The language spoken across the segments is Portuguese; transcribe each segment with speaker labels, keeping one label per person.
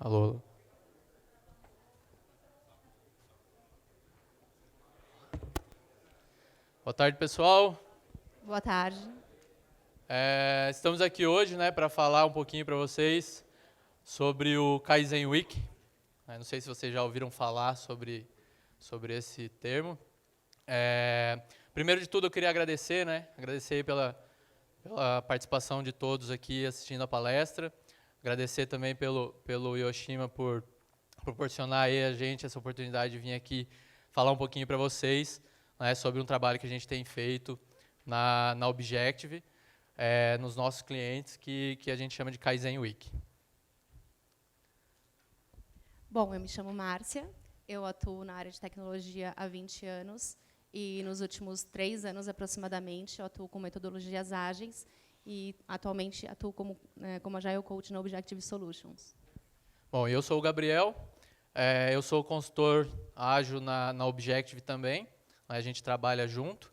Speaker 1: Alô. Boa tarde, pessoal.
Speaker 2: Boa tarde.
Speaker 1: Estamos aqui hoje, para falar um pouquinho para vocês sobre o Kaizen Week. Não sei se vocês já ouviram falar sobre esse termo. Primeiro de tudo, eu queria agradecer, agradecer pela participação de todos aqui assistindo a palestra. Agradecer também pelo Yoshima por proporcionar aí a gente essa oportunidade de vir aqui falar um pouquinho para vocês, sobre um trabalho que a gente tem feito na Objective, nos nossos clientes, que a gente chama de Kaizen Week.
Speaker 2: Bom, eu me chamo Márcia, eu atuo na área de tecnologia há 20 anos e nos últimos 3 anos, aproximadamente, eu atuo com metodologias ágeis e atualmente atuo como Agile Coach na Objective Solutions.
Speaker 1: Bom, eu sou o Gabriel, eu sou consultor ágil na Objective também, a gente trabalha junto.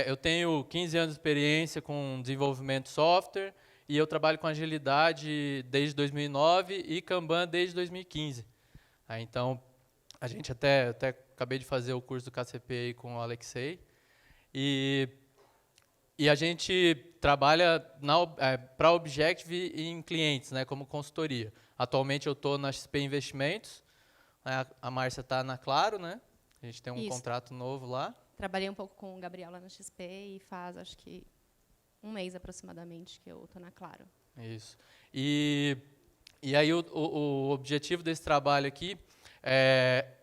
Speaker 1: Eu tenho 15 anos de experiência com desenvolvimento de software e eu trabalho com agilidade desde 2009 e Kanban desde 2015. Então, a gente até acabei de fazer o curso do KCP aí com o Alexei. E a gente trabalha para a Objective em clientes, como consultoria. Atualmente eu estou na XP Investimentos, a Márcia está na Claro, A gente tem um contrato novo lá.
Speaker 2: Trabalhei um pouco com o Gabriel lá na XP e faz, acho que, 1 mês aproximadamente que eu estou na Claro.
Speaker 1: Isso. E aí o objetivo desse trabalho aqui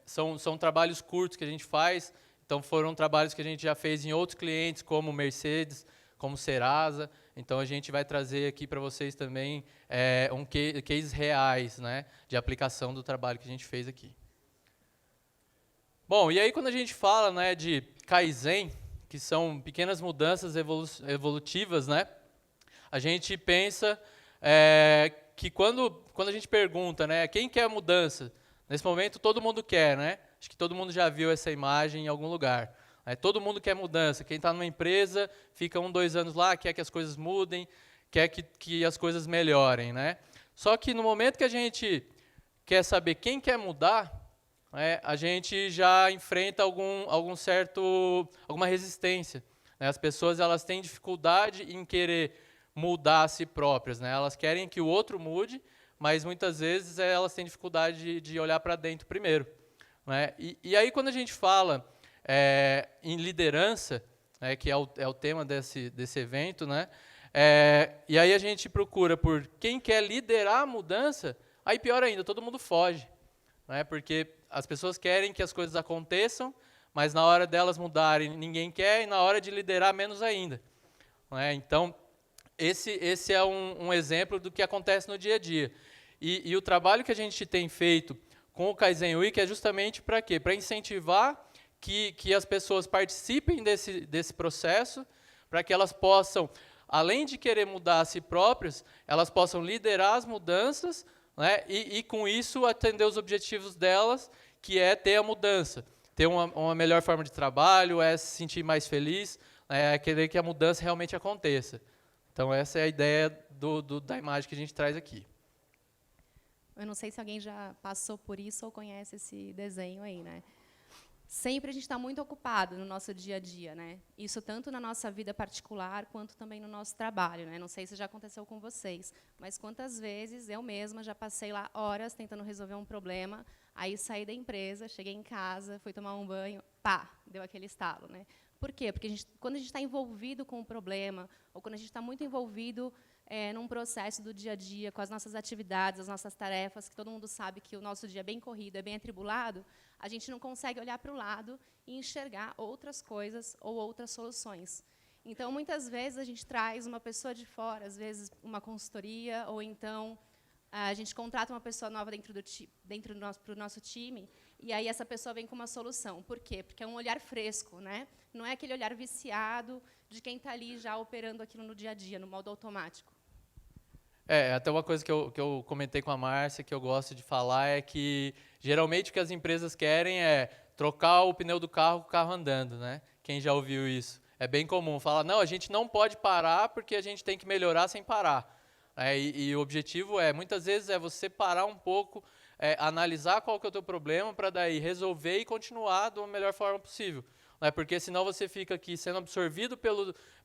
Speaker 1: são trabalhos curtos que a gente faz. Então foram trabalhos que a gente já fez em outros clientes, como Mercedes, como Serasa. Então a gente vai trazer aqui para vocês também cases reais, de aplicação do trabalho que a gente fez aqui. Bom, e aí quando a gente fala de Kaizen, que são pequenas mudanças evolutivas, a gente pensa que quando a gente pergunta, quem quer mudança? Nesse momento todo mundo quer, Acho que todo mundo já viu essa imagem em algum lugar. Todo mundo quer mudança. Quem está numa empresa, fica 1, 2 anos lá, quer que as coisas mudem, quer que as coisas melhorem, Só que no momento que a gente quer saber quem quer mudar, a gente já enfrenta alguma resistência. As pessoas elas têm dificuldade em querer mudar a si próprias. Elas querem que o outro mude, mas muitas vezes elas têm dificuldade de olhar para dentro primeiro. E aí quando a gente fala em liderança, que é o tema desse evento, e aí a gente procura por quem quer liderar a mudança, aí pior ainda, todo mundo foge. Porque as pessoas querem que as coisas aconteçam, mas na hora delas mudarem ninguém quer, e na hora de liderar menos ainda. Então, esse é um exemplo do que acontece no dia a dia. E o trabalho que a gente tem feito com o Kaizen Week é justamente para quê? Para incentivar que as pessoas participem desse processo, para que elas possam, além de querer mudar a si próprias, elas possam liderar as mudanças, e com isso atender os objetivos delas, que é ter a mudança, ter uma melhor forma de trabalho, se sentir mais feliz, querer que a mudança realmente aconteça. Então essa é a ideia da imagem que a gente traz aqui.
Speaker 2: Eu não sei se alguém já passou por isso ou conhece esse desenho aí, Sempre a gente está muito ocupado no nosso dia a dia, Isso tanto na nossa vida particular quanto também no nosso trabalho, Não sei se já aconteceu com vocês, mas quantas vezes eu mesma já passei lá horas tentando resolver um problema, aí saí da empresa, cheguei em casa, fui tomar um banho, pá, deu aquele estalo, Por quê? Porque quando a gente está envolvido com o problema, ou quando a gente está muito envolvido num processo do dia a dia, com as nossas atividades, as nossas tarefas, que todo mundo sabe que o nosso dia é bem corrido, é bem atribulado, a gente não consegue olhar para o lado e enxergar outras coisas ou outras soluções. Então, muitas vezes, a gente traz uma pessoa de fora, às vezes uma consultoria, ou então a gente contrata uma pessoa nova dentro do nosso time, e aí essa pessoa vem com uma solução. Por quê? Porque é um olhar fresco, Não é aquele olhar viciado de quem está ali já operando aquilo no dia a dia, no modo automático.
Speaker 1: Até uma coisa que eu comentei com a Márcia, que eu gosto de falar, é que geralmente o que as empresas querem é trocar o pneu do carro com o carro andando, Quem já ouviu isso? É bem comum. Fala, não, a gente não pode parar porque a gente tem que melhorar sem parar. E o objetivo muitas vezes, você parar um pouco, analisar qual que é o teu problema, para daí resolver e continuar da melhor forma possível. Porque senão você fica aqui sendo absorvido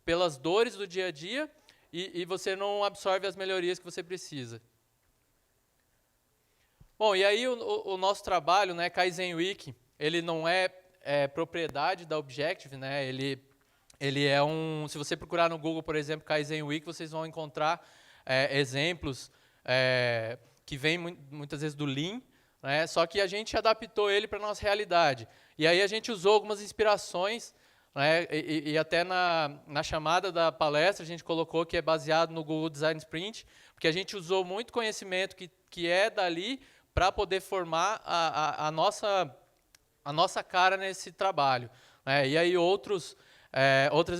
Speaker 1: pelas dores do dia a dia e você não absorve as melhorias que você precisa. Bom, e aí o nosso trabalho, né, Kaizen Week, ele não é propriedade da Objective, né? Ele é se você procurar no Google, por exemplo, Kaizen Week, vocês vão encontrar exemplos que vêm muitas vezes do Lean, né? Só que a gente adaptou ele para a nossa realidade. E aí a gente usou algumas inspirações, né? E até na chamada da palestra a gente colocou que é baseado no Google Design Sprint, porque a gente usou muito conhecimento que é dali para poder formar a nossa cara nesse trabalho, né? E aí outras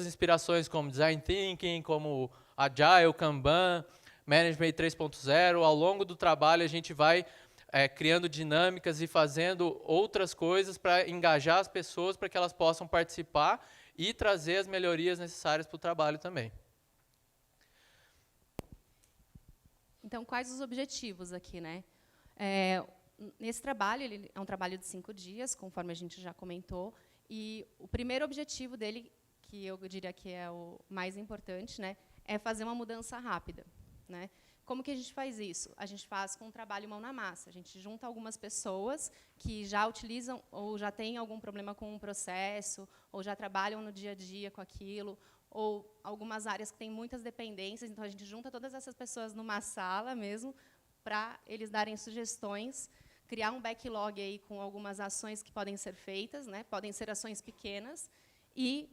Speaker 1: inspirações como Design Thinking, como Agile, Kanban, Management 3.0, ao longo do trabalho a gente vai criando dinâmicas e fazendo outras coisas para engajar as pessoas para que elas possam participar e trazer as melhorias necessárias para o trabalho também.
Speaker 2: Então, quais os objetivos aqui, né? Nesse trabalho, ele é um trabalho de 5 dias, conforme a gente já comentou, e o primeiro objetivo dele, que eu diria que é o mais importante, né, é fazer uma mudança rápida, né? Como que a gente faz isso? A gente faz com um trabalho mão na massa. A gente junta algumas pessoas que já utilizam ou já têm algum problema com um processo, ou já trabalham no dia a dia com aquilo, ou algumas áreas que têm muitas dependências. Então, a gente junta todas essas pessoas numa sala mesmo, para eles darem sugestões, criar um backlog aí com algumas ações que podem ser feitas, né? Podem ser ações pequenas, e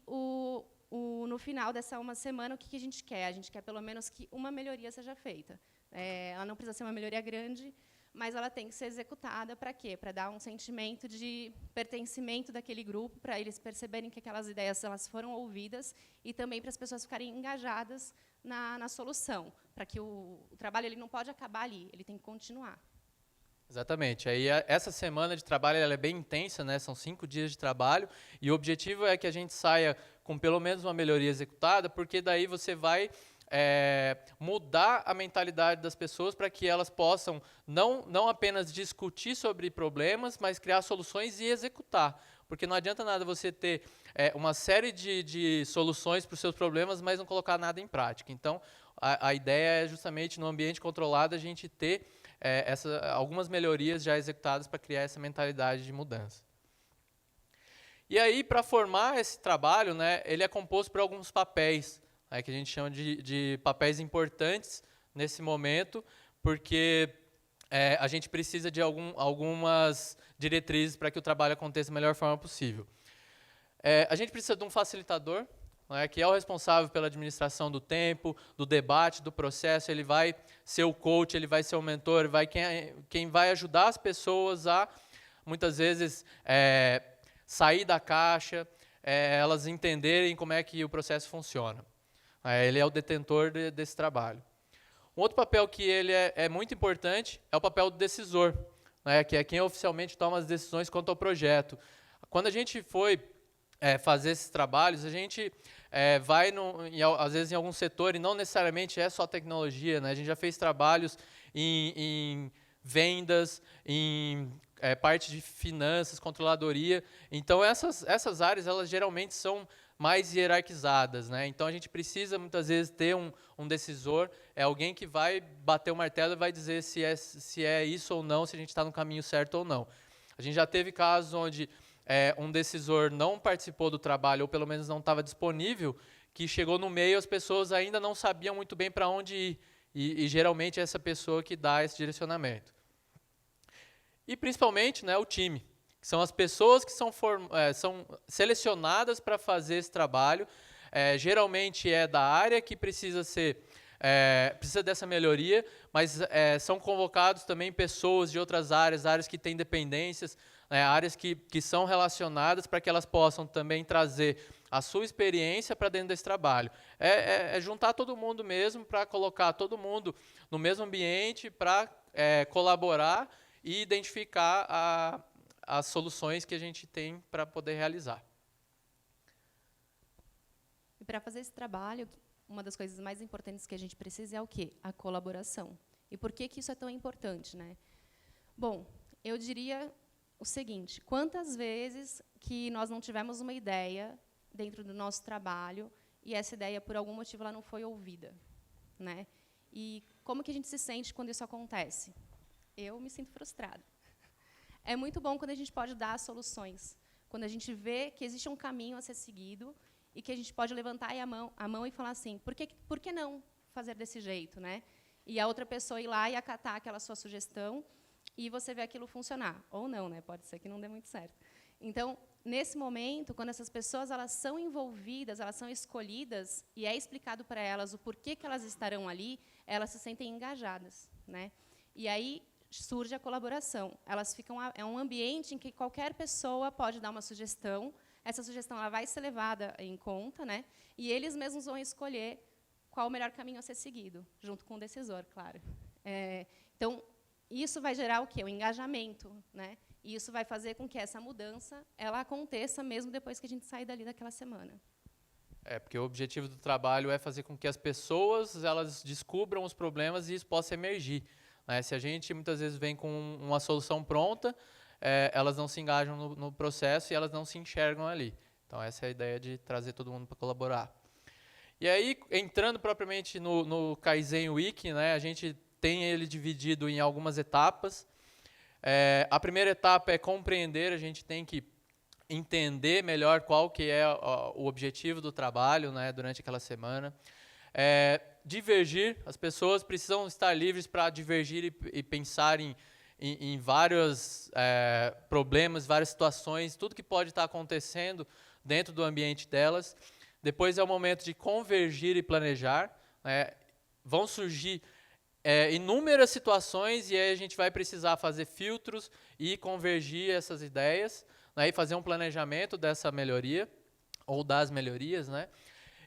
Speaker 2: no final dessa uma semana, o que a gente quer? A gente quer, pelo menos, que uma melhoria seja feita. Ela não precisa ser uma melhoria grande, mas ela tem que ser executada para quê? Para dar um sentimento de pertencimento daquele grupo, para eles perceberem que aquelas ideias elas foram ouvidas, e também para as pessoas ficarem engajadas na solução, para que o trabalho ele não pode acabar ali, ele tem que continuar.
Speaker 1: Exatamente. Aí essa semana de trabalho ela é bem intensa, né? São 5 dias de trabalho, e o objetivo é que a gente saia com pelo menos uma melhoria executada, porque daí você vai mudar a mentalidade das pessoas para que elas possam não apenas discutir sobre problemas, mas criar soluções e executar. Porque não adianta nada você ter uma série de soluções para os seus problemas, mas não colocar nada em prática. Então, a ideia é justamente, no ambiente controlado, a gente ter algumas melhorias já executadas para criar essa mentalidade de mudança. E aí, para formar esse trabalho, né, ele é composto por alguns papéis, que a gente chama de papéis importantes nesse momento, porque a gente precisa de algumas diretrizes para que o trabalho aconteça da melhor forma possível. A gente precisa de um facilitador, que é o responsável pela administração do tempo, do debate, do processo. Ele vai ser o coach, ele vai ser o mentor, quem vai ajudar as pessoas a, muitas vezes, sair da caixa, elas entenderem como é que o processo funciona. Ele é o detentor desse trabalho. Um outro papel que ele é muito importante é o papel do decisor, que é quem oficialmente toma as decisões quanto ao projeto. Quando a gente foi fazer esses trabalhos, a gente vai, às vezes, em algum setor, e não necessariamente é só tecnologia, né? A gente já fez trabalhos em vendas, em parte de finanças, controladoria. Então, essas áreas, elas geralmente são mais hierarquizadas, né? Então, a gente precisa, muitas vezes, ter um decisor, alguém que vai bater o martelo e vai dizer se é isso ou não, se a gente está no caminho certo ou não. A gente já teve casos onde um decisor não participou do trabalho, ou pelo menos não estava disponível, que chegou no meio, as pessoas ainda não sabiam muito bem para onde ir, e geralmente é essa pessoa que dá esse direcionamento. E principalmente, né, o time, que são as pessoas que são selecionadas para fazer esse trabalho, geralmente é da área que precisa dessa melhoria, mas são convocados também pessoas de outras áreas que têm dependências, áreas que são relacionadas, para que elas possam também trazer a sua experiência para dentro desse trabalho. Juntar todo mundo mesmo, para colocar todo mundo no mesmo ambiente, para colaborar e identificar as soluções que a gente tem para poder realizar.
Speaker 2: E para fazer esse trabalho, uma das coisas mais importantes que a gente precisa é o quê? A colaboração. E por que isso é tão importante, né? Bom, eu diria o seguinte, quantas vezes que nós não tivemos uma ideia dentro do nosso trabalho e essa ideia, por algum motivo, ela não foi ouvida, né? E como que a gente se sente quando isso acontece? Eu me sinto frustrada. É muito bom quando a gente pode dar soluções, quando a gente vê que existe um caminho a ser seguido e que a gente pode levantar a mão e falar assim, por que não fazer desse jeito, né? E a outra pessoa ir lá e acatar aquela sua sugestão e você vê aquilo funcionar. Ou não, né? Pode ser que não dê muito certo. Então, nesse momento, quando essas pessoas elas são envolvidas, elas são escolhidas e é explicado para elas o porquê que elas estarão ali, elas se sentem engajadas, né? E aí surge a colaboração. Elas ficam é um ambiente em que qualquer pessoa pode dar uma sugestão. Essa sugestão ela vai ser levada em conta, né? E eles mesmos vão escolher qual o melhor caminho a ser seguido, junto com o decisor, claro. Então, isso vai gerar o quê? O engajamento, né? E isso vai fazer com que essa mudança ela aconteça mesmo depois que a gente sair dali daquela semana.
Speaker 1: Porque o objetivo do trabalho é fazer com que as pessoas elas descubram os problemas e isso possa emergir, né? Se a gente muitas vezes vem com uma solução pronta, elas não se engajam no processo e elas não se enxergam ali. Então, essa é a ideia de trazer todo mundo para colaborar. E aí, entrando propriamente no Kaizen Week, né, a gente tem ele dividido em algumas etapas. A primeira etapa é compreender, a gente tem que entender melhor qual que é o objetivo do trabalho, né, durante aquela semana. Divergir, as pessoas precisam estar livres para divergir e pensar em vários problemas, várias situações, tudo que pode estar acontecendo dentro do ambiente delas. Depois é o momento de convergir e planejar, né? Vão surgir inúmeras situações e aí a gente vai precisar fazer filtros e convergir essas ideias, né? E fazer um planejamento dessa melhoria, ou das melhorias, né?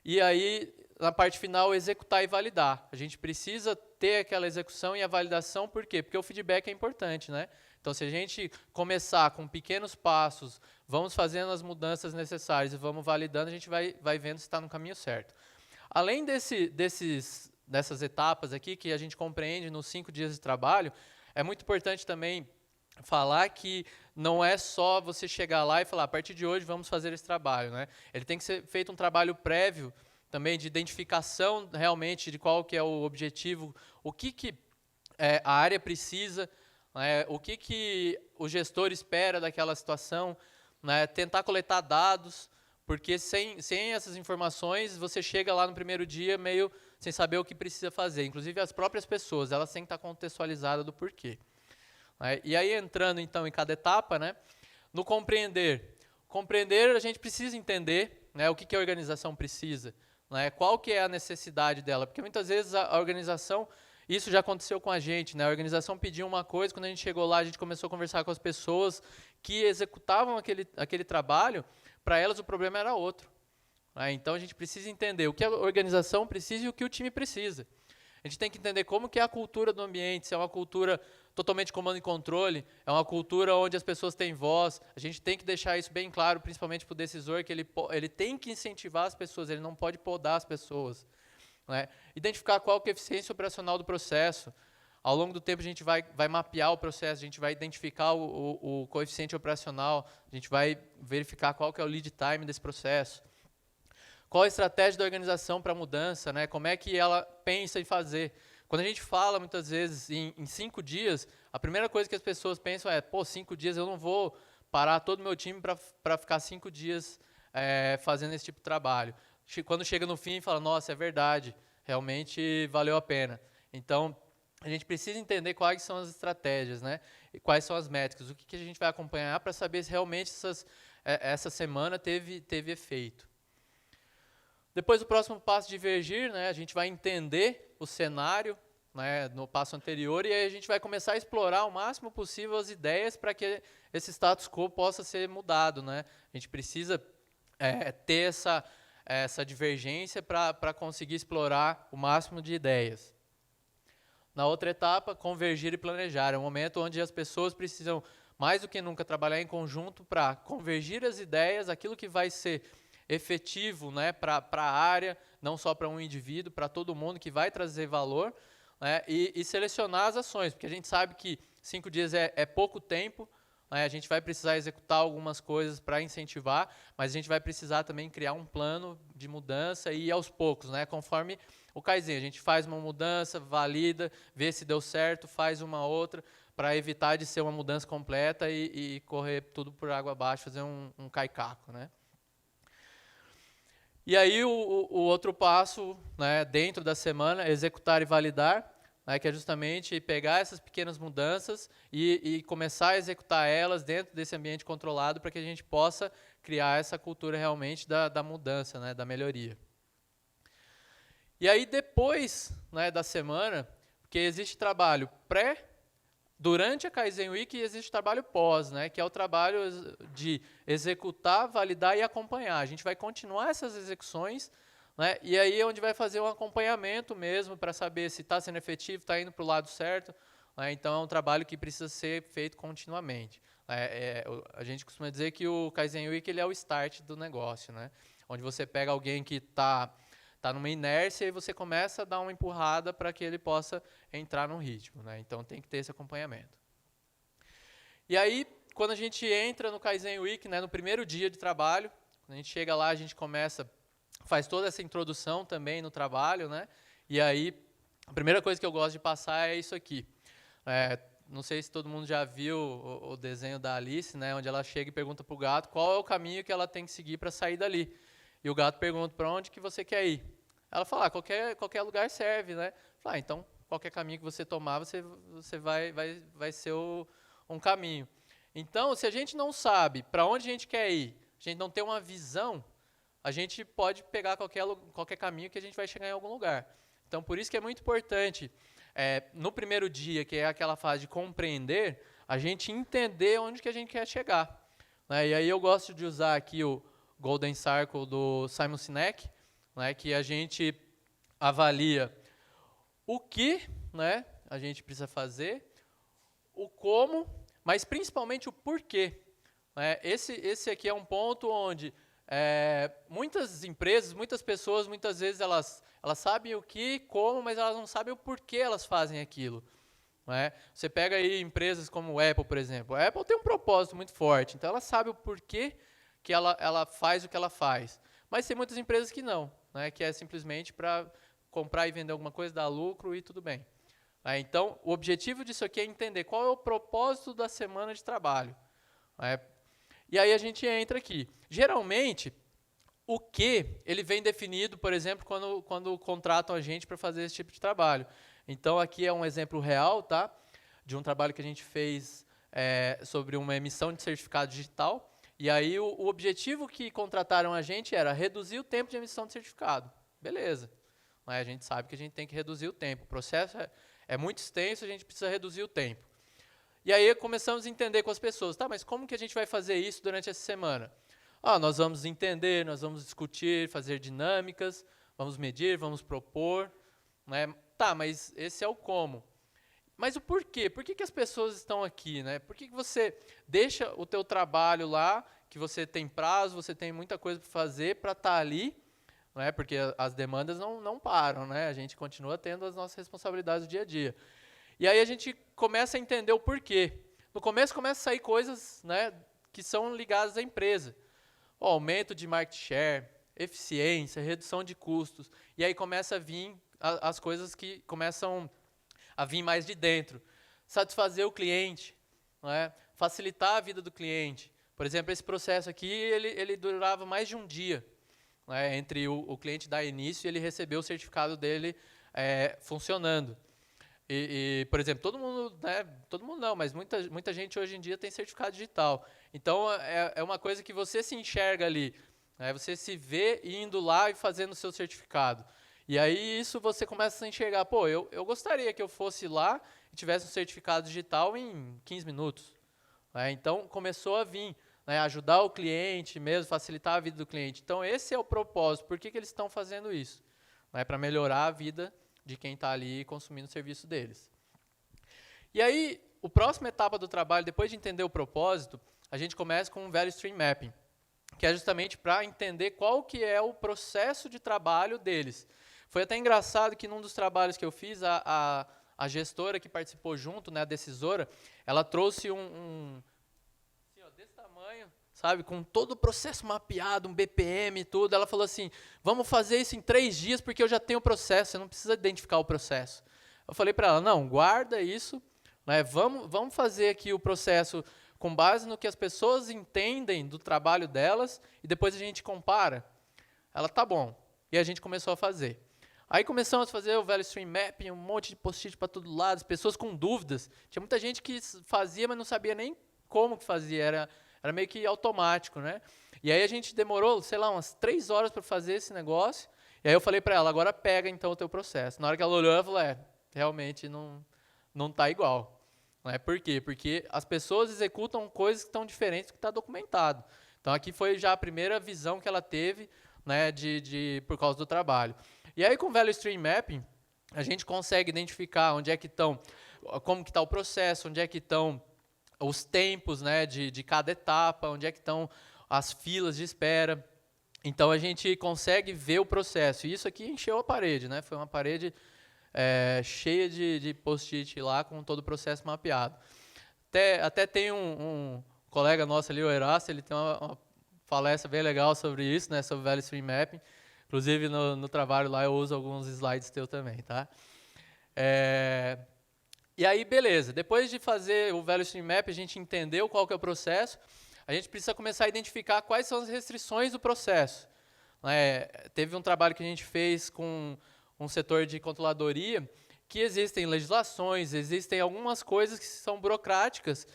Speaker 1: E aí, na parte final, executar e validar. A gente precisa ter aquela execução e a validação, por quê? Porque o feedback é importante, né? Então, se a gente começar com pequenos passos, vamos fazendo as mudanças necessárias e vamos validando, a gente vai vendo se está no caminho certo. Além dessas etapas aqui, que a gente compreende nos 5 dias de trabalho, é muito importante também falar que não é só você chegar lá e falar, a partir de hoje vamos fazer esse trabalho, né? Ele tem que ser feito um trabalho prévio também de identificação realmente de qual que é o objetivo, o que a área precisa, né? O que o gestor espera daquela situação, né? Tentar coletar dados, porque sem essas informações você chega lá no primeiro dia meio sem saber o que precisa fazer. Inclusive as próprias pessoas, elas têm que estar contextualizadas do porquê. E aí, entrando, então, em cada etapa, né, no compreender. Compreender, a gente precisa entender, né, o que a organização precisa, né, qual que é a necessidade dela. Porque, muitas vezes, a organização, isso já aconteceu com a gente, né, a organização pediu uma coisa, quando a gente chegou lá, a gente começou a conversar com as pessoas que executavam aquele trabalho, para elas o problema era outro. Então, a gente precisa entender o que a organização precisa e o que o time precisa. A gente tem que entender como que é a cultura do ambiente, se é uma cultura totalmente comando e controle, é uma cultura onde as pessoas têm voz. A gente tem que deixar isso bem claro, principalmente para o decisor, que ele tem que incentivar as pessoas, ele não pode podar as pessoas, né? Identificar qual que é a eficiência operacional do processo. Ao longo do tempo, a gente vai mapear o processo, a gente vai identificar o coeficiente operacional, a gente vai verificar qual que é o lead time desse processo. Qual a estratégia da organização para a mudança, né? Como é que ela pensa em fazer? Quando a gente fala, muitas vezes, em 5 dias, a primeira coisa que as pessoas pensam é, 5 dias eu não vou parar todo o meu time para ficar 5 dias fazendo esse tipo de trabalho. Quando chega no fim, fala, nossa, é verdade, realmente valeu a pena. Então, a gente precisa entender quais são as estratégias, né? E quais são as métricas, o que a gente vai acompanhar para saber se realmente essa semana teve efeito. Depois, o próximo passo, divergir, né? A gente vai entender o cenário, né, no passo anterior e aí a gente vai começar a explorar o máximo possível as ideias para que esse status quo possa ser mudado, né? A gente precisa ter essa divergência para conseguir explorar o máximo de ideias. Na outra etapa, convergir e planejar. É um momento onde as pessoas precisam, mais do que nunca, trabalhar em conjunto para convergir as ideias, aquilo que vai ser efetivo, né, para a área, não só para um indivíduo, para todo mundo, que vai trazer valor, né, e selecionar as ações, porque a gente sabe que 5 dias é pouco tempo, né, a gente vai precisar executar algumas coisas para incentivar, mas a gente vai precisar também criar um plano de mudança e ir aos poucos, né, conforme o Kaizen. A gente faz uma mudança, valida, vê se deu certo, faz uma outra, para evitar de ser uma mudança completa e correr tudo por água abaixo, fazer um caicaco, né? E aí o outro passo, né, dentro da semana, é executar e validar, né, que é justamente pegar essas pequenas mudanças e começar a executar elas dentro desse ambiente controlado para que a gente possa criar essa cultura realmente da mudança, né, da melhoria. E aí depois, né, da semana, porque existe trabalho durante a Kaizen Week existe trabalho pós, né, que é o trabalho de executar, validar e acompanhar. A gente vai continuar essas execuções, né, e aí é onde vai fazer um acompanhamento mesmo para saber se está sendo efetivo, está indo para o lado certo. Né, então é um trabalho que precisa ser feito continuamente. A gente costuma dizer que o Kaizen Week ele é o start do negócio, né, onde você pega alguém que está numa inércia e você começa a dar uma empurrada para que ele possa entrar no ritmo, né? Então tem que ter esse acompanhamento. E aí, quando a gente entra no Kaizen Week, né, no primeiro dia de trabalho, quando a gente chega lá, a gente faz toda essa introdução também no trabalho, né? E aí, a primeira coisa que eu gosto de passar é isso aqui. Não sei se todo mundo já viu o desenho da Alice, né, onde ela chega e pergunta para o gato qual é o caminho que ela tem que seguir para sair dali. E o gato pergunta, para onde que você quer ir? Ela fala, qualquer lugar serve, né? Fala, então, qualquer caminho que você tomar, você vai ser um caminho. Então, se a gente não sabe para onde a gente quer ir, a gente não tem uma visão, a gente pode pegar qualquer caminho que a gente vai chegar em algum lugar. Então, por isso que é muito importante, no primeiro dia, que é aquela fase de compreender, a gente entender onde que a gente quer chegar. Né? E aí eu gosto de usar aqui o Golden Circle do Simon Sinek, né, que a gente avalia o que, né, a gente precisa fazer, o como, mas principalmente o porquê. Né? Esse aqui é um ponto onde muitas empresas, muitas pessoas, muitas vezes elas sabem o que, como, mas elas não sabem o porquê elas fazem aquilo. Né? Você pega aí empresas como a Apple, por exemplo. A Apple tem um propósito muito forte, então ela sabe o porquê que ela faz o que ela faz. Mas tem muitas empresas que não, né, que é simplesmente para comprar e vender alguma coisa, dar lucro e tudo bem. Então, o objetivo disso aqui é entender qual é o propósito da semana de trabalho. E aí a gente entra aqui. Geralmente, o que ele vem definido, por exemplo, quando contratam a gente para fazer esse tipo de trabalho. Então, aqui é um exemplo real, tá, de um trabalho que a gente fez sobre uma emissão de certificado digital. E aí o objetivo que contrataram a gente era reduzir o tempo de emissão de certificado. Beleza. Mas a gente sabe que a gente tem que reduzir o tempo. O processo é muito extenso, a gente precisa reduzir o tempo. E aí começamos a entender com as pessoas, tá, mas como que a gente vai fazer isso durante essa semana? Nós vamos entender, nós vamos discutir, fazer dinâmicas, vamos medir, vamos propor. Né? Tá, mas esse é o como. Mas o porquê? Por que as pessoas estão aqui? Né? Por que você deixa o teu trabalho lá, que você tem prazo, você tem muita coisa para fazer, para estar ali, né? Porque as demandas não param, né? A gente continua tendo as nossas responsabilidades do dia a dia. E aí a gente começa a entender o porquê. No começo começa a sair coisas, né, que são ligadas à empresa. Aumento de market share, eficiência, redução de custos. E aí começa a vir as coisas que começam a vir mais de dentro. Satisfazer o cliente, né? Facilitar a vida do cliente. Por exemplo, esse processo aqui, ele durava mais de um dia, né? Entre o cliente dar início e ele receber o certificado dele funcionando. Por exemplo, todo mundo, né, todo mundo não, mas muita gente hoje em dia tem certificado digital. Então, é uma coisa que você se enxerga ali, né? Você se vê indo lá e fazendo o seu certificado. E aí isso você começa a enxergar, pô, eu gostaria que eu fosse lá e tivesse um certificado digital em 15 minutos. Né? Então, começou a vir, né, ajudar o cliente mesmo, facilitar a vida do cliente. Então, esse é o propósito. Por que eles estão fazendo isso? Né, para melhorar a vida de quem está ali consumindo o serviço deles. E aí, a próxima etapa do trabalho, depois de entender o propósito, a gente começa com um Value Stream Mapping. que é justamente para entender qual que é o processo de trabalho deles. Foi até engraçado que num dos trabalhos que eu fiz, a gestora que participou junto, né, a decisora, ela trouxe assim, ó, desse tamanho, sabe, com todo o processo mapeado, um BPM e tudo. Ela falou assim, vamos fazer isso em 3 dias porque eu já tenho o processo, você não precisa identificar o processo. Eu falei para ela, não, guarda isso, né, vamos fazer aqui o processo com base no que as pessoas entendem do trabalho delas e depois a gente compara. Ela, tá bom. E a gente começou a fazer. Aí começamos a fazer o Value Stream Mapping, um monte de post-it para todo lado, as pessoas com dúvidas. Tinha muita gente que fazia, mas não sabia nem como que fazia, era meio que automático, né? E aí a gente demorou, sei lá, umas 3 horas para fazer esse negócio. E aí eu falei para ela, agora pega então o teu processo. Na hora que ela olhou, ela falou, realmente não está igual. Né? Por quê? Porque as pessoas executam coisas que estão diferentes do que está documentado. Então aqui foi já a primeira visão que ela teve, né, por causa do trabalho. E aí com o Value Stream Mapping, a gente consegue identificar onde é que estão, como que está o processo, onde é que estão os tempos, né, de cada etapa, onde é que estão as filas de espera. Então a gente consegue ver o processo. E isso aqui encheu a parede, né? Foi uma parede cheia de post-it lá com todo o processo mapeado. Até tem um colega nosso ali, o Erasto, ele tem uma palestra bem legal sobre isso, né, sobre Value Stream Mapping. Inclusive, no trabalho lá eu uso alguns slides teu também, tá? E aí, beleza. Depois de fazer o Value Stream Map, a gente entendeu qual que é o processo, a gente precisa começar a identificar quais são as restrições do processo. Teve um trabalho que a gente fez com um setor de controladoria, que existem legislações, existem algumas coisas que são burocráticas,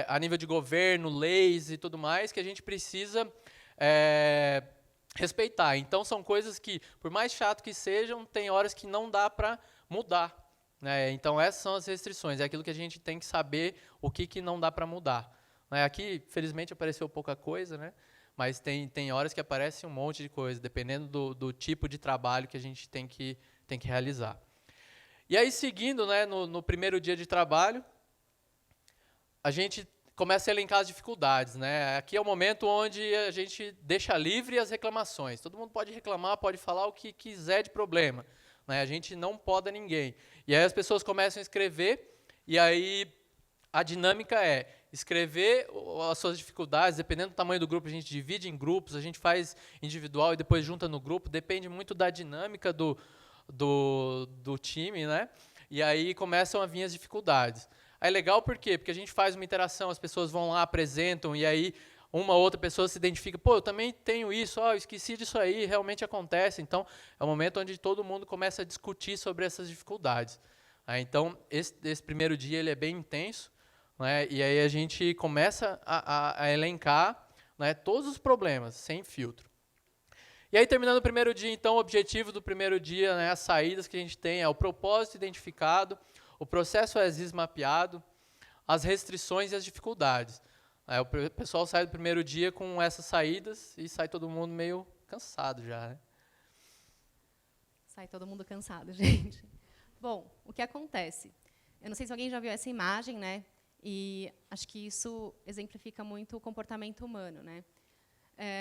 Speaker 1: a nível de governo, leis e tudo mais, que a gente precisa respeitar. Então, são coisas que, por mais chato que sejam, tem horas que não dá para mudar. Né? Então, essas são as restrições, é aquilo que a gente tem que saber o que não dá para mudar. Aqui, felizmente, apareceu pouca coisa, né? Mas tem horas que aparece um monte de coisa, dependendo do tipo de trabalho que a gente tem que realizar. E aí, seguindo, né, no primeiro dia de trabalho, a gente começa a elencar as dificuldades. Né? Aqui é o momento onde a gente deixa livre as reclamações. Todo mundo pode reclamar, pode falar o que quiser de problema. Né? A gente não poda ninguém. E aí as pessoas começam a escrever, e aí a dinâmica é escrever as suas dificuldades, dependendo do tamanho do grupo, a gente divide em grupos, a gente faz individual e depois junta no grupo, depende muito da dinâmica do time, né? E aí começam a vir as dificuldades. Aí é legal por quê? Porque a gente faz uma interação, as pessoas vão lá, apresentam, e aí uma outra pessoa se identifica, pô, eu também tenho isso, eu esqueci disso aí, realmente acontece. Então, é um momento onde todo mundo começa a discutir sobre essas dificuldades. Então, esse primeiro dia ele é bem intenso, né? E aí a gente começa a elencar, né, todos os problemas, sem filtro. E aí, terminando o primeiro dia, então, o objetivo do primeiro dia, né, as saídas que a gente tem é o propósito identificado, o processo as-is mapeado, as restrições e as dificuldades. O pessoal sai do primeiro dia com essas saídas e sai todo mundo meio cansado já. Né?
Speaker 2: Sai todo mundo cansado, gente. Bom, o que acontece? Eu não sei se alguém já viu essa imagem, né? E acho que isso exemplifica muito o comportamento humano, né?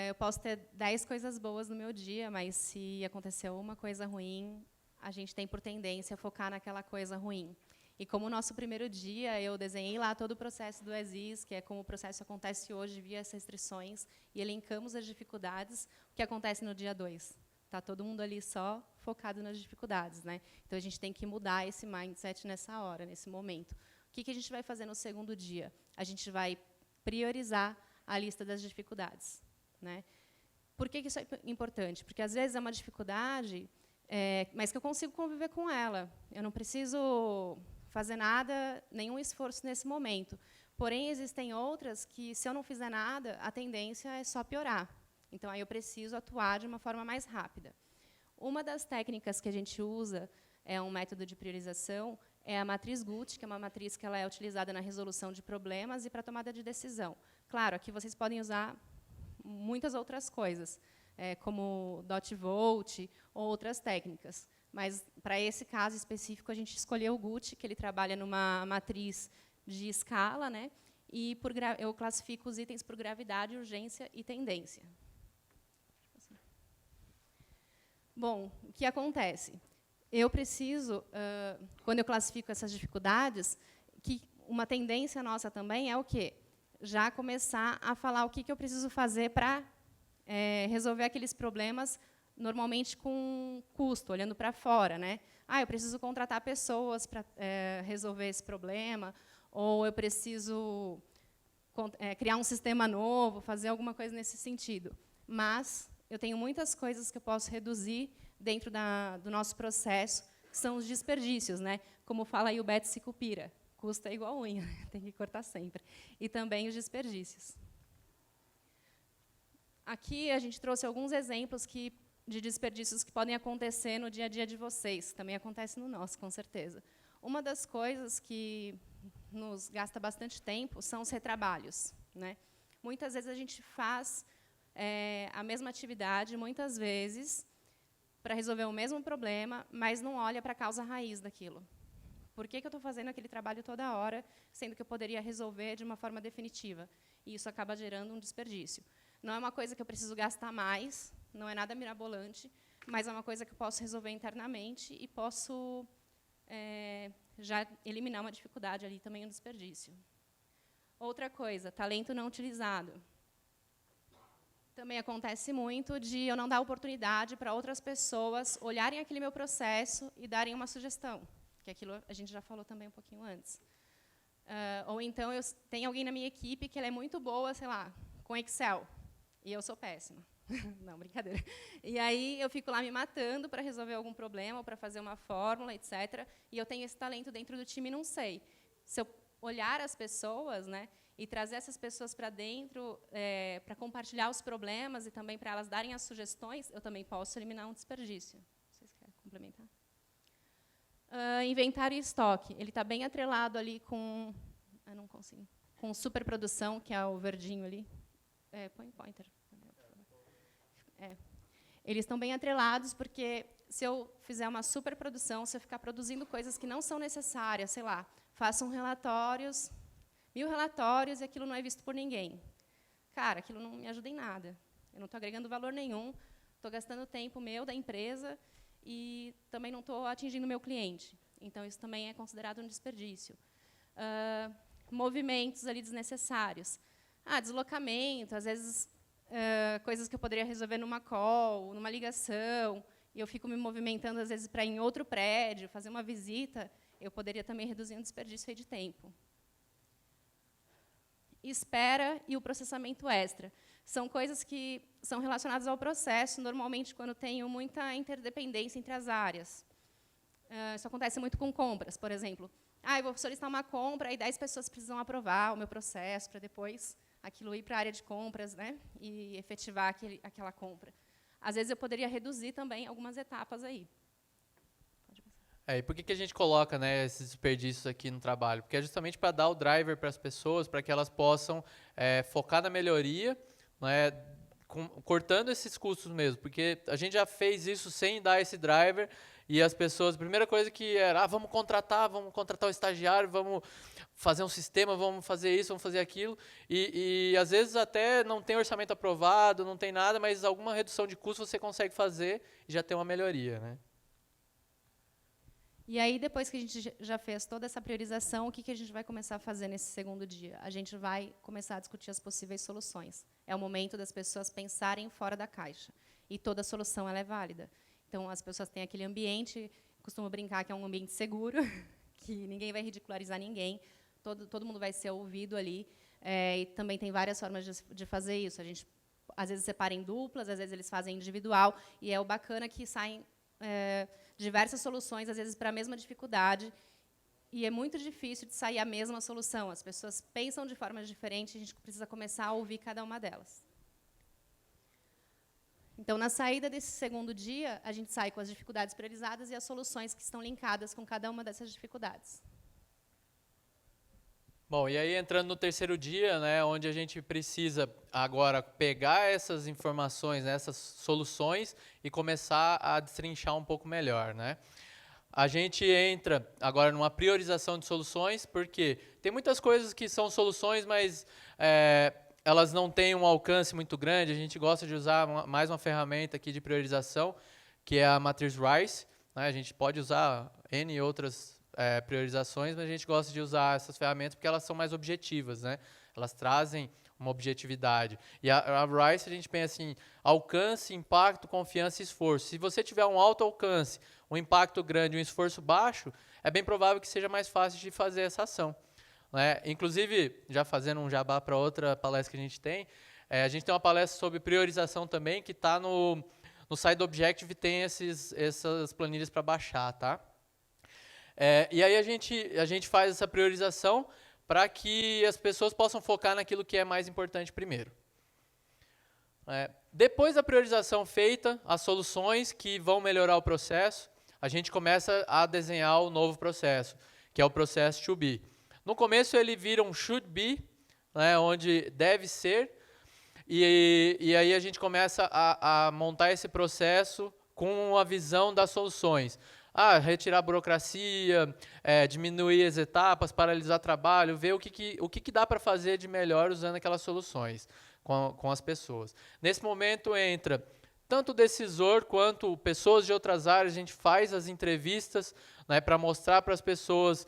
Speaker 2: Eu posso ter 10 coisas boas no meu dia, mas se acontecer uma coisa ruim, a gente tem por tendência a focar naquela coisa ruim. E como o nosso primeiro dia, eu desenhei lá todo o processo do as-is, que é como o processo acontece hoje via as restrições, e elencamos as dificuldades, o que acontece no dia 2. Está todo mundo ali só focado nas dificuldades. Né? Então, a gente tem que mudar esse mindset nessa hora, nesse momento. O que a gente vai fazer no segundo dia? A gente vai priorizar a lista das dificuldades. Né? Por que isso é importante? Porque, às vezes, é uma dificuldade, mas que eu consigo conviver com ela. Eu não preciso fazer nada, nenhum esforço nesse momento. Porém, existem outras que, se eu não fizer nada, a tendência é só piorar. Então, aí eu preciso atuar de uma forma mais rápida. Uma das técnicas que a gente usa, é um método de priorização, é a matriz Gucci, que é uma matriz que ela é utilizada na resolução de problemas e para tomada de decisão. Claro, aqui vocês podem usar muitas outras coisas, como dot vote ou outras técnicas. Mas, para esse caso específico, a gente escolheu o Gucci, que ele trabalha numa matriz de escala, né? e eu classifico os itens por gravidade, urgência e tendência. Bom, o que acontece? Eu preciso, quando eu classifico essas dificuldades, que uma tendência nossa também é o quê? Já começar a falar o que eu preciso fazer para resolver aqueles problemas, normalmente com custo, olhando para fora, né? Eu preciso contratar pessoas para resolver esse problema, ou eu preciso criar um sistema novo, fazer alguma coisa nesse sentido. Mas eu tenho muitas coisas que eu posso reduzir dentro do nosso processo, que são os desperdícios, né? Como fala aí o Beto Sicupira, custa igual unha, tem que cortar sempre. E também os desperdícios. Aqui a gente trouxe alguns exemplos de desperdícios que podem acontecer no dia a dia de vocês, também acontece no nosso, com certeza. Uma das coisas que nos gasta bastante tempo são os retrabalhos, né? Muitas vezes a gente faz a mesma atividade, muitas vezes, para resolver o mesmo problema, mas não olha para a causa raiz daquilo. Por que eu estou fazendo aquele trabalho toda hora, sendo que eu poderia resolver de uma forma definitiva? E isso acaba gerando um desperdício. Não é uma coisa que eu preciso gastar mais, não é nada mirabolante, mas é uma coisa que eu posso resolver internamente e posso já eliminar uma dificuldade ali, também um desperdício. Outra coisa, talento não utilizado. Também acontece muito de eu não dar oportunidade para outras pessoas olharem aquele meu processo e darem uma sugestão, que aquilo a gente já falou também um pouquinho antes. Ou então, tem alguém na minha equipe que ela é muito boa, sei lá, com Excel, e eu sou péssima. Não, brincadeira. E aí eu fico lá me matando para resolver algum problema, ou para fazer uma fórmula, etc. E eu tenho esse talento dentro do time e não sei. Se eu olhar as pessoas, né, e trazer essas pessoas para dentro, para compartilhar os problemas e também para elas darem as sugestões, eu também posso eliminar um desperdício. Vocês querem complementar? Inventário e estoque. Ele está bem atrelado ali com... não consigo. Com superprodução, que é o verdinho ali. Põe pointer. Eles estão bem atrelados, porque se eu fizer uma superprodução, se eu ficar produzindo coisas que não são necessárias, sei lá, façam relatórios, 1000 relatórios, e aquilo não é visto por ninguém. Cara, aquilo não me ajuda em nada. Eu não estou agregando valor nenhum, estou gastando tempo meu, da empresa, e também não estou atingindo o meu cliente. Então, isso também é considerado um desperdício. Movimentos ali desnecessários. Deslocamento, às vezes, coisas que eu poderia resolver numa call, numa ligação, e eu fico me movimentando, às vezes, para ir em outro prédio, fazer uma visita, eu poderia também reduzir um desperdício aí de tempo. Espera e o processamento extra. São coisas que são relacionadas ao processo, normalmente, quando tenho muita interdependência entre as áreas. Isso acontece muito com compras, por exemplo. Eu vou solicitar uma compra, e 10 pessoas precisam aprovar o meu processo, para depois aquilo ir para a área de compras, né, e efetivar aquela compra. Às vezes, eu poderia reduzir também algumas etapas aí.
Speaker 1: E por que a gente coloca, né, esses desperdícios aqui no trabalho? Porque é justamente para dar o driver para as pessoas, para que elas possam focar na melhoria, né, cortando esses custos mesmo. Porque a gente já fez isso sem dar esse driver, e as pessoas, a primeira coisa que era, vamos contratar o estagiário, vamos fazer um sistema, vamos fazer isso, vamos fazer aquilo. E às vezes até não tem orçamento aprovado, não tem nada, mas alguma redução de custo você consegue fazer e já tem uma melhoria, né?
Speaker 2: E aí, depois que a gente já fez toda essa priorização, o que a gente vai começar a fazer nesse segundo dia? A gente vai começar a discutir as possíveis soluções. É o momento das pessoas pensarem fora da caixa. E toda solução ela é válida. Então, as pessoas têm aquele ambiente, costumo brincar que é um ambiente seguro, que ninguém vai ridicularizar ninguém, todo mundo vai ser ouvido ali. E também tem várias formas de fazer isso. A gente, às vezes, separa em duplas, às vezes, eles fazem individual, e é o bacana que saem diversas soluções, às vezes, para a mesma dificuldade, e é muito difícil de sair a mesma solução. As pessoas pensam de formas diferentes, a gente precisa começar a ouvir cada uma delas. Então, na saída desse segundo dia, a gente sai com as dificuldades priorizadas e as soluções que estão linkadas com cada uma dessas dificuldades.
Speaker 1: Bom, e aí entrando no terceiro dia, né, onde a gente precisa agora pegar essas informações, né, essas soluções e começar a destrinchar um pouco melhor, né? A gente entra agora numa priorização de soluções, porque tem muitas coisas que são soluções, mas elas não têm um alcance muito grande. A gente gosta de usar mais uma ferramenta aqui de priorização, que é a matriz Rice, né? A gente pode usar N outras priorizações, mas a gente gosta de usar essas ferramentas porque elas são mais objetivas, né? Elas trazem uma objetividade. E a Rice, a gente pensa assim, alcance, impacto, confiança e esforço. Se você tiver um alto alcance, um impacto grande, um esforço baixo, é bem provável que seja mais fácil de fazer essa ação. Né? Inclusive, já fazendo um jabá para outra palestra que a gente tem uma palestra sobre priorização também, que está no site do Objective, tem essas planilhas para baixar. Tá? E aí a gente faz essa priorização para que as pessoas possam focar naquilo que é mais importante primeiro. Depois da priorização feita, as soluções que vão melhorar o processo, a gente começa a desenhar o novo processo, que é o processo to be. No começo ele vira um should be, né, onde deve ser, e aí a gente começa a montar esse processo com a visão das soluções. Retirar a burocracia, diminuir as etapas, paralisar trabalho, ver o que dá para fazer de melhor usando aquelas soluções com as pessoas. Nesse momento entra tanto o decisor quanto pessoas de outras áreas. A gente faz as entrevistas, né, para mostrar para as pessoas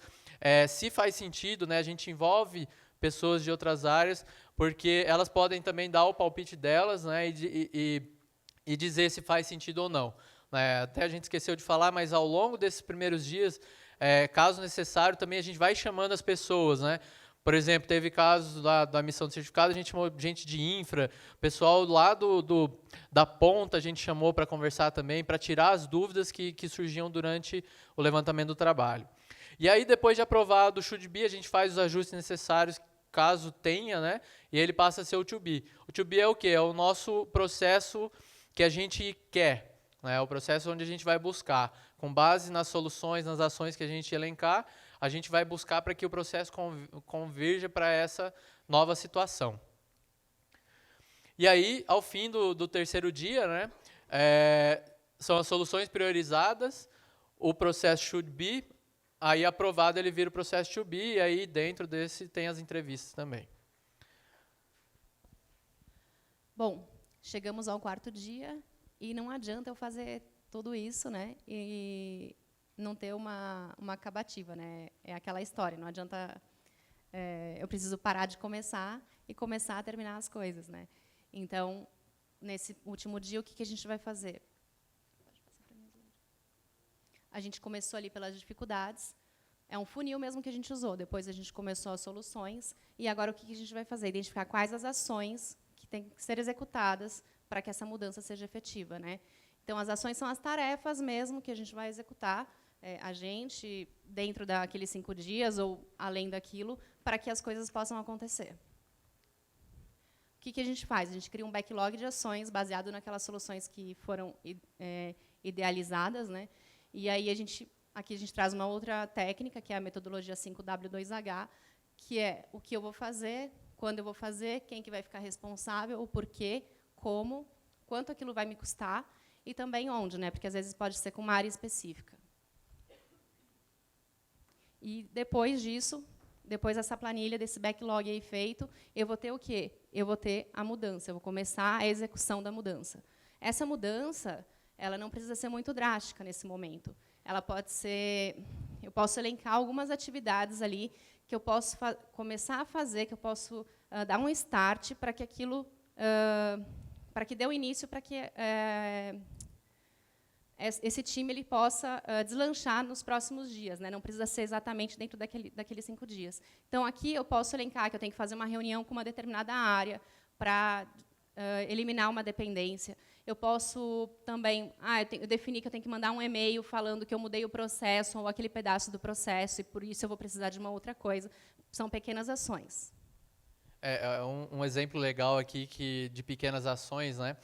Speaker 1: se faz sentido, né, a gente envolve pessoas de outras áreas, porque elas podem também dar o palpite delas, né, e dizer se faz sentido ou não. Até a gente esqueceu de falar, mas ao longo desses primeiros dias, caso necessário, também a gente vai chamando as pessoas, né? Por exemplo, teve casos da emissão de certificado, a gente chamou gente de infra, pessoal lá da ponta a gente chamou para conversar também, para tirar as dúvidas que surgiam durante o levantamento do trabalho. E aí, depois de aprovado o should be, a gente faz os ajustes necessários, caso tenha, né? E ele passa a ser o to be. O to be é o quê? É o nosso processo que a gente quer. É o processo onde a gente vai buscar, com base nas soluções, nas ações que a gente elencar, a gente vai buscar para que o processo converja para essa nova situação. E aí, ao fim do terceiro dia, né, são as soluções priorizadas, o processo should be, aí aprovado ele vira o processo to be, e aí dentro desse tem as entrevistas também.
Speaker 2: Bom, chegamos ao quarto dia. E não adianta eu fazer tudo isso, né, e não ter uma acabativa, né? É aquela história, não adianta... eu preciso parar de começar e começar a terminar as coisas, né? Então, nesse último dia, o que a gente vai fazer? A gente começou ali pelas dificuldades, é um funil mesmo que a gente usou, depois a gente começou as soluções, e agora o que a gente vai fazer? Identificar quais as ações que têm que ser executadas para que essa mudança seja efetiva, né? Então, as ações são as tarefas mesmo que a gente vai executar, a gente, dentro daqueles 5 dias ou além daquilo, para que as coisas possam acontecer. O que a gente faz? A gente cria um backlog de ações baseado naquelas soluções que foram idealizadas, né? E aí aqui a gente traz uma outra técnica, que é a metodologia 5W2H, que é o que eu vou fazer, quando eu vou fazer, quem que vai ficar responsável, o porquê, como, quanto aquilo vai me custar e também onde, né? Porque às vezes pode ser com uma área específica. E depois disso, depois dessa planilha, desse backlog aí feito, eu vou ter o quê? Eu vou ter a mudança, eu vou começar a execução da mudança. Essa mudança, ela não precisa ser muito drástica nesse momento. Ela pode ser... Eu posso elencar algumas atividades ali que eu posso começar a fazer, que eu posso dar um start para que aquilo... para que dê o início, para que esse time ele possa deslanchar nos próximos dias, né? Não precisa ser exatamente dentro daqueles 5 dias. Então, aqui eu posso elencar que eu tenho que fazer uma reunião com uma determinada área para eliminar uma dependência. Eu posso também... eu defini que eu tenho que mandar um e-mail falando que eu mudei o processo ou aquele pedaço do processo, e por isso eu vou precisar de uma outra coisa. São pequenas ações.
Speaker 1: Um exemplo legal aqui de pequenas ações, né?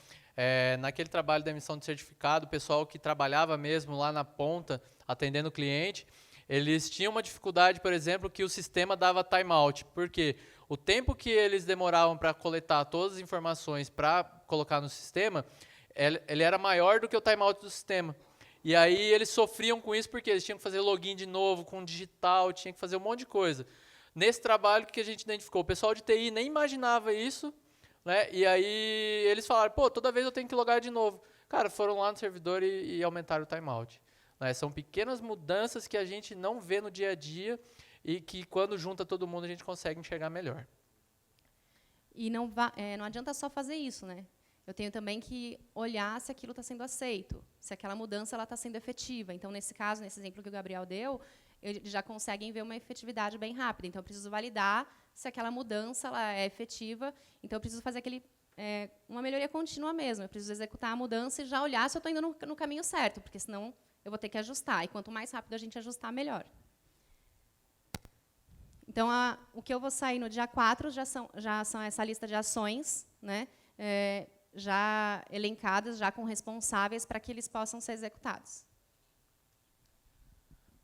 Speaker 1: Naquele trabalho da emissão de certificado, o pessoal que trabalhava mesmo lá na ponta, atendendo o cliente, eles tinham uma dificuldade, por exemplo, que o sistema dava timeout. Por quê? O tempo que eles demoravam para coletar todas as informações para colocar no sistema, ele era maior do que o timeout do sistema. E aí eles sofriam com isso porque eles tinham que fazer login de novo com digital, tinham que fazer um monte de coisa. nesse trabalho que a gente identificou. O pessoal de TI nem imaginava isso, né? E aí eles falaram, pô, toda vez eu tenho que logar de novo. Cara, foram lá no servidor e aumentaram o timeout. Né? São pequenas mudanças que a gente não vê no dia a dia e que quando junta todo mundo a gente consegue enxergar melhor.
Speaker 2: E não adianta só fazer isso, né? Eu tenho também que olhar se aquilo está sendo aceito, se aquela mudança está sendo efetiva. Então, nesse caso, nesse exemplo que o Gabriel deu, eles já conseguem ver uma efetividade bem rápida. Então, eu preciso validar se aquela mudança ela é efetiva. Então, eu preciso fazer uma melhoria contínua mesmo. Eu preciso executar a mudança e já olhar se eu estou indo no caminho certo, porque senão eu vou ter que ajustar. E quanto mais rápido a gente ajustar, melhor. Então, o que eu vou sair no dia 4 já são essa lista de ações, né? Já elencadas, já com responsáveis para que eles possam ser executados.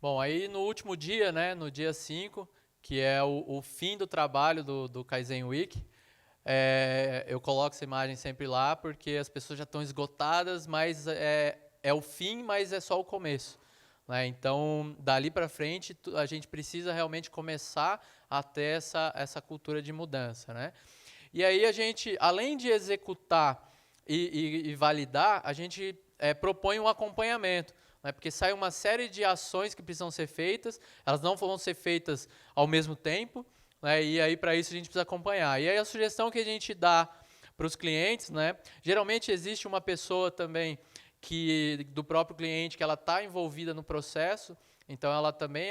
Speaker 1: Bom, aí no último dia, né, no dia 5, que é o fim do trabalho do Kaizen Week, eu coloco essa imagem sempre lá, porque as pessoas já estão esgotadas, mas é o fim, mas é só o começo. Né? Então, dali para frente, a gente precisa realmente começar a ter essa cultura de mudança. Né? E aí a gente, além de executar e validar, a gente propõe um acompanhamento, né? Porque sai uma série de ações que precisam ser feitas, elas não vão ser feitas ao mesmo tempo, né? E aí para isso a gente precisa acompanhar. E aí a sugestão que a gente dá para os clientes, né? Geralmente existe uma pessoa também do próprio cliente que ela está envolvida no processo, então ela também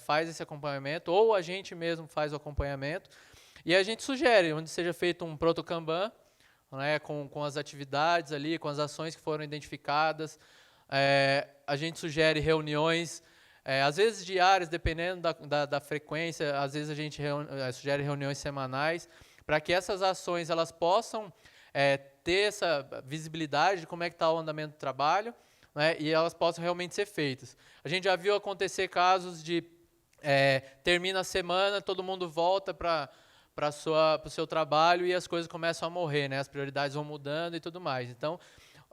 Speaker 1: faz esse acompanhamento, ou a gente mesmo faz o acompanhamento. E a gente sugere onde seja feito um proto-Kanban, né, com as atividades ali, com as ações que foram identificadas. A gente sugere reuniões, às vezes diárias, dependendo da frequência, às vezes a gente sugere reuniões semanais, para que essas ações elas possam ter essa visibilidade de como é que está o andamento do trabalho, né, e elas possam realmente ser feitas. A gente já viu acontecer casos de termina a semana, todo mundo volta para o seu trabalho e as coisas começam a morrer, né? As prioridades vão mudando e tudo mais. Então,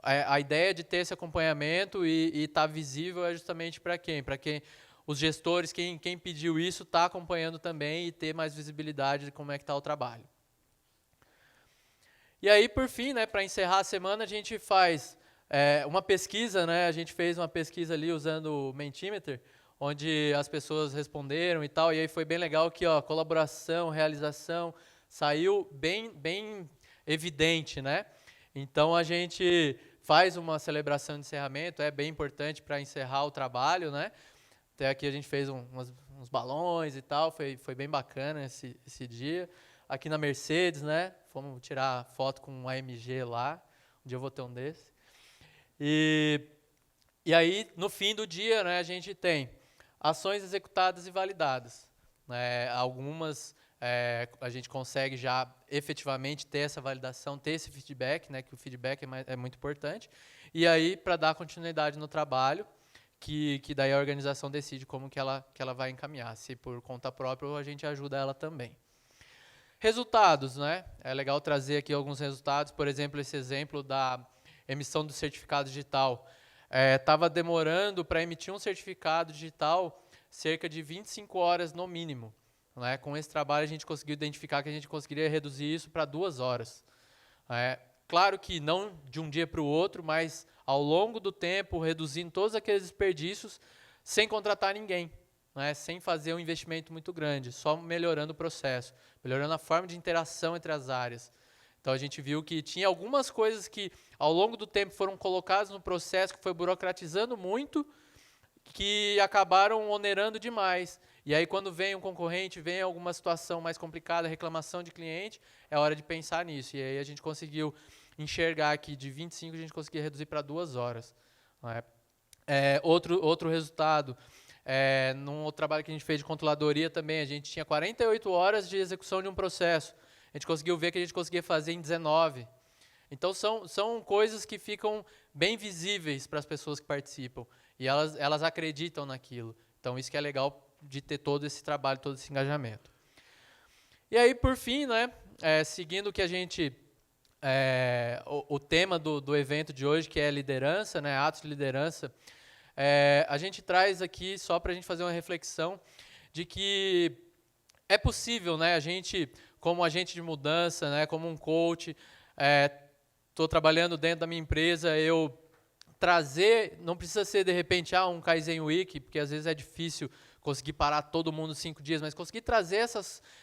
Speaker 1: a ideia de ter esse acompanhamento e estar visível é justamente para quem? Para quem os gestores, quem pediu isso, está acompanhando também e ter mais visibilidade de como é que está o trabalho. E aí, por fim, né, para encerrar a semana, a gente faz uma pesquisa, né? A gente fez uma pesquisa ali usando o Mentimeter, onde as pessoas responderam e tal, e aí foi bem legal que colaboração, realização, saiu bem evidente, né? Então a gente faz uma celebração de encerramento, é bem importante para encerrar o trabalho, né? Até aqui a gente fez uns balões e tal, foi bem bacana esse dia. Aqui na Mercedes, né? Fomos tirar foto com um AMG lá, um dia eu vou ter um desse. E aí, no fim do dia, né, a gente tem ações executadas e validadas. Algumas a gente consegue já efetivamente ter essa validação, ter esse feedback, né, que o feedback é muito importante. E aí, para dar continuidade no trabalho, que daí a organização decide como que ela vai encaminhar. Se por conta própria, a gente ajuda ela também. Resultados, né? É legal trazer aqui alguns resultados. Por exemplo, esse exemplo da emissão do certificado digital. Estava demorando para emitir um certificado digital cerca de 25 horas no mínimo. Né? Com esse trabalho, a gente conseguiu identificar que a gente conseguiria reduzir isso para 2 horas. Claro que não de um dia para o outro, mas ao longo do tempo, reduzindo todos aqueles desperdícios, sem contratar ninguém, né? Sem fazer um investimento muito grande, só melhorando o processo, melhorando a forma de interação entre as áreas. Então, a gente viu que tinha algumas coisas que, ao longo do tempo, foram colocadas no processo, que foi burocratizando muito, que acabaram onerando demais. E aí, quando vem um concorrente, vem alguma situação mais complicada, reclamação de cliente, é hora de pensar nisso. E aí a gente conseguiu enxergar que de 25 a gente conseguia reduzir para 2 horas. Outro resultado, num outro trabalho que a gente fez de controladoria também, a gente tinha 48 horas de execução de um processo. A gente conseguiu ver que a gente conseguia fazer em 19. Então, são coisas que ficam bem visíveis para as pessoas que participam. E elas acreditam naquilo. Então, isso que é legal de ter todo esse trabalho, todo esse engajamento. E aí, por fim, né, seguindo o que a gente... o tema do evento de hoje, que é liderança, né, atos de liderança, a gente traz aqui, só para a gente fazer uma reflexão, de que É possível, né? A gente, como agente de mudança, né? Como um coach, estou trabalhando dentro da minha empresa, eu trazer, não precisa ser de repente um Kaizen Week, porque às vezes é difícil conseguir parar todo mundo 5 dias, mas conseguir trazer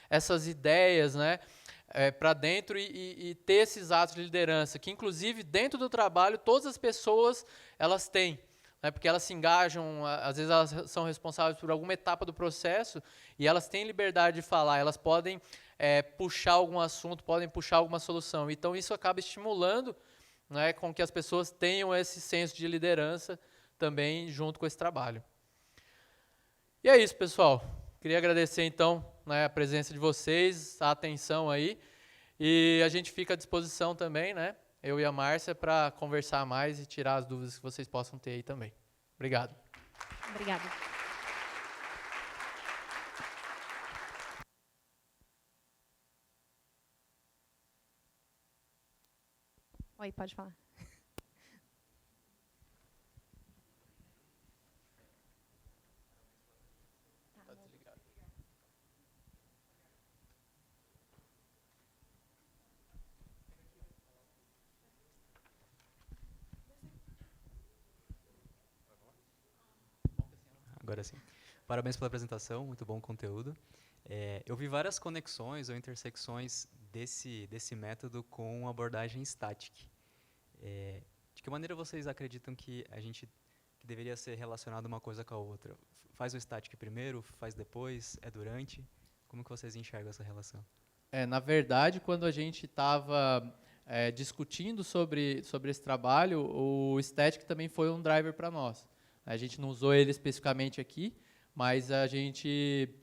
Speaker 1: essas ideias, né? Para dentro e ter esses atos de liderança, que inclusive dentro do trabalho todas as pessoas elas têm, né, porque elas se engajam, às vezes elas são responsáveis por alguma etapa do processo e elas têm liberdade de falar, elas podem puxar algum assunto, podem puxar alguma solução, então isso acaba estimulando, né, com que as pessoas tenham esse senso de liderança também junto com esse trabalho. E é isso, pessoal. Queria agradecer, então, né, a presença de vocês, a atenção aí. E a gente fica à disposição também, né, eu e a Márcia, para conversar mais e tirar as dúvidas que vocês possam ter aí também. Obrigado.
Speaker 2: Obrigada. Oi, pode falar.
Speaker 3: Agora sim. Parabéns pela apresentação, muito bom conteúdo. Eu vi várias conexões ou intersecções desse método com abordagem static. De que maneira vocês acreditam que que deveria ser relacionado uma coisa com a outra? Faz o static primeiro, faz depois, é durante? Como que vocês enxergam essa relação?
Speaker 1: Na verdade, quando a gente estava discutindo sobre esse trabalho, o Static também foi um driver para nós. A gente não usou ele especificamente aqui, mas a gente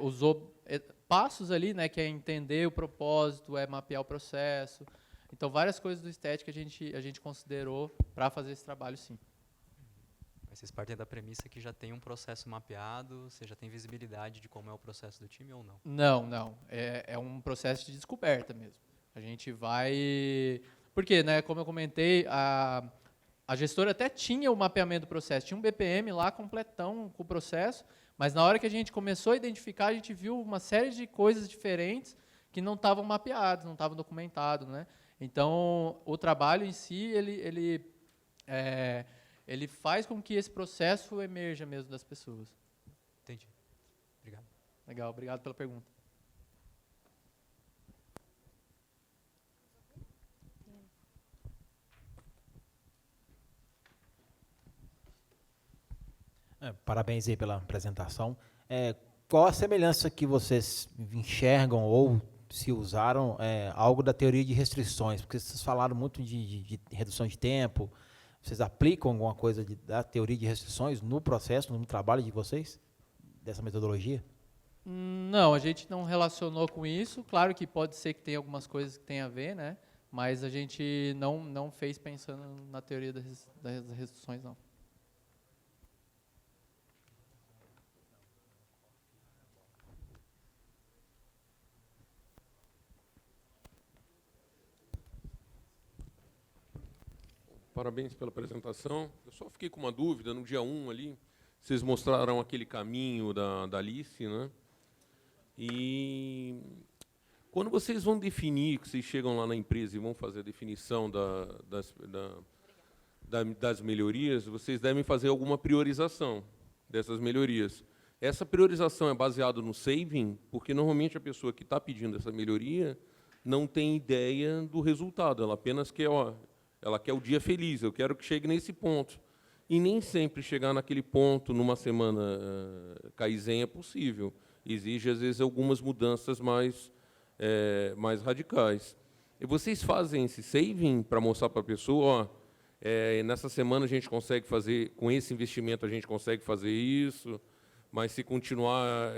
Speaker 1: usou passos ali, né, que é entender o propósito, mapear o processo. Então, várias coisas do Static a gente considerou para fazer esse trabalho, sim.
Speaker 3: Mas vocês partem da premissa que já tem um processo mapeado, você já tem visibilidade de como é o processo do time ou não?
Speaker 1: Não. É um processo de descoberta mesmo. A gente vai... Porque, né, como eu comentei, a gestora até tinha o mapeamento do processo, tinha um BPM lá completão com o processo, mas na hora que a gente começou a identificar, a gente viu uma série de coisas diferentes que não estavam mapeadas, não estavam documentadas, né? Então, o trabalho em si, ele faz com que esse processo emerja mesmo das pessoas.
Speaker 3: Entendi. Obrigado.
Speaker 1: Legal, obrigado pela pergunta.
Speaker 4: Parabéns aí pela apresentação. Qual a semelhança que vocês enxergam ou se usaram algo da teoria de restrições? Porque vocês falaram muito de redução de tempo. Vocês aplicam alguma coisa da teoria de restrições no processo, no trabalho de vocês? Dessa metodologia?
Speaker 1: Não, a gente não relacionou com isso. Claro que pode ser que tenha algumas coisas que tenham a ver, né? Mas a gente não fez pensando na teoria das restrições, não.
Speaker 5: Parabéns pela apresentação. Eu só fiquei com uma dúvida, no dia 1 ali, vocês mostraram aquele caminho da Alice, né? E quando vocês vão definir, que vocês chegam lá na empresa e vão fazer a definição das melhorias, vocês devem fazer alguma priorização dessas melhorias. Essa priorização é baseada no saving, porque normalmente a pessoa que está pedindo essa melhoria não tem ideia do resultado, ela apenas quer, ela quer o dia feliz, eu quero que chegue nesse ponto. E nem sempre chegar naquele ponto numa semana Kaizen é possível. Exige, às vezes, algumas mudanças mais radicais. E vocês fazem esse saving para mostrar para a pessoa, nessa semana a gente consegue fazer, com esse investimento a gente consegue fazer isso, mas se continuar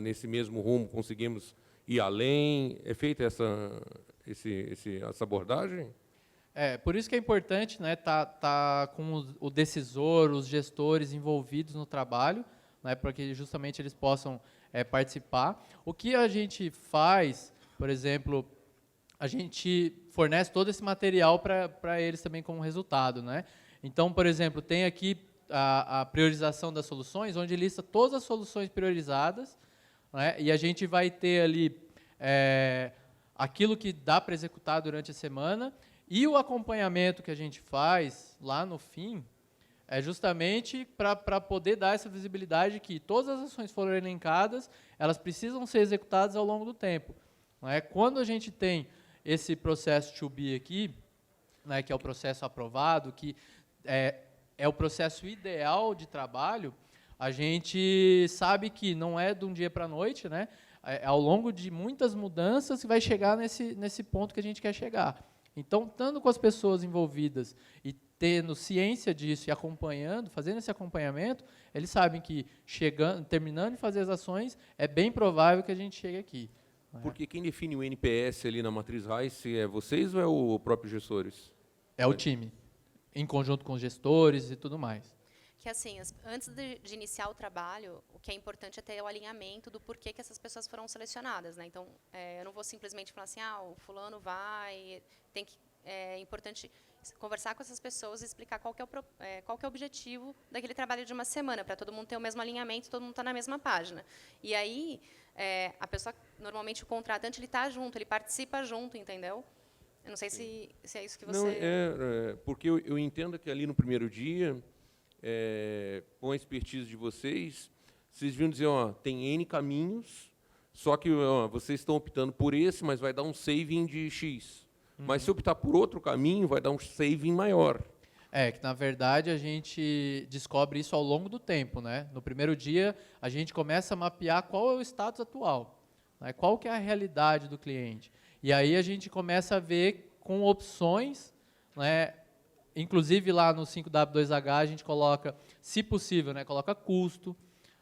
Speaker 5: nesse mesmo rumo, conseguimos ir além? É feita essa abordagem?
Speaker 1: Por isso que é importante, né, tá com o decisor, os gestores envolvidos no trabalho, né, para que justamente eles possam participar. O que a gente faz, por exemplo, a gente fornece todo esse material para eles também como resultado, né? Então, por exemplo, tem aqui a priorização das soluções, onde lista todas as soluções priorizadas, né? E a gente vai ter ali aquilo que dá para executar durante a semana, e o acompanhamento que a gente faz lá no fim é justamente para poder dar essa visibilidade que todas as ações que foram elencadas, elas precisam ser executadas ao longo do tempo. Né? Quando a gente tem esse processo to be aqui, né, que é o processo aprovado, que é o processo ideal de trabalho, a gente sabe que não é de um dia para a noite, né? É ao longo de muitas mudanças que vai chegar nesse ponto que a gente quer chegar. Então, estando com as pessoas envolvidas e tendo ciência disso e acompanhando, fazendo esse acompanhamento, eles sabem que terminando de fazer as ações, é bem provável que a gente chegue aqui.
Speaker 5: Porque quem define o NPS ali na matriz RICE é vocês ou é o próprio gestores?
Speaker 1: É o time, em conjunto com os gestores e tudo mais.
Speaker 2: Que assim, antes de iniciar o trabalho, o que é importante é ter o alinhamento do porquê que essas pessoas foram selecionadas, né? Então, eu não vou simplesmente falar assim, o fulano vai, é importante conversar com essas pessoas e explicar qual que é o objetivo daquele trabalho de uma semana, para todo mundo ter o mesmo alinhamento, todo mundo está na mesma página. E aí, a pessoa, normalmente o contratante, ele está junto, ele participa junto, entendeu? Eu não sei se é isso que você...
Speaker 5: Não, porque eu entendo que ali no primeiro dia, com a expertise de vocês viam dizer, tem N caminhos, só que vocês estão optando por esse, mas vai dar um saving de X. Mas se optar por outro caminho, vai dar um saving maior.
Speaker 1: Que na verdade a gente descobre isso ao longo do tempo, né? No primeiro dia, a gente começa a mapear qual é o status atual, né? Qual que é a realidade do cliente. E aí a gente começa a ver com opções, né? Inclusive lá no 5W2H a gente coloca, se possível, né? Coloca custo.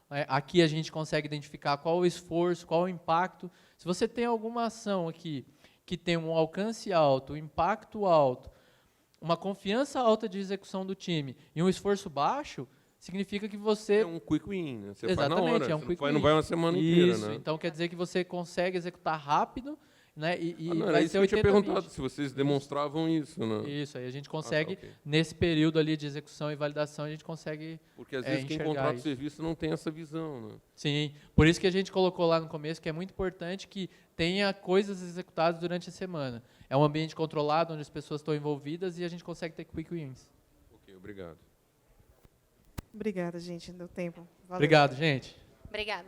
Speaker 1: Né? Aqui a gente consegue identificar qual o esforço, qual o impacto. Se você tem alguma ação aqui que tem um alcance alto, um impacto alto, uma confiança alta de execução do time e um esforço baixo, significa que você...
Speaker 5: É um quick win, né? Você
Speaker 1: Exatamente,
Speaker 5: faz na hora,
Speaker 1: é um quick win.
Speaker 5: não vai uma semana inteira, né?
Speaker 1: Então quer dizer que você consegue executar rápido, né?
Speaker 5: Era
Speaker 1: vai
Speaker 5: isso
Speaker 1: ser
Speaker 5: que eu tinha
Speaker 1: 80-20.
Speaker 5: perguntado, se vocês demonstravam isso, né?
Speaker 1: Isso, aí a gente consegue,
Speaker 5: ok.
Speaker 1: nesse período ali de execução e validação, a gente consegue
Speaker 5: Porque às vezes quem
Speaker 1: enxergar
Speaker 5: contrata o
Speaker 1: isso.
Speaker 5: serviço não tem essa visão, né?
Speaker 1: Sim, por isso que a gente colocou lá no começo que é muito importante que tenha coisas executadas durante a semana. É um ambiente controlado, onde as pessoas estão envolvidas e a gente consegue ter quick wins.
Speaker 5: Ok, obrigado.
Speaker 6: Obrigada, gente, deu tempo. Valeu.
Speaker 1: Obrigado, gente.
Speaker 2: Obrigada.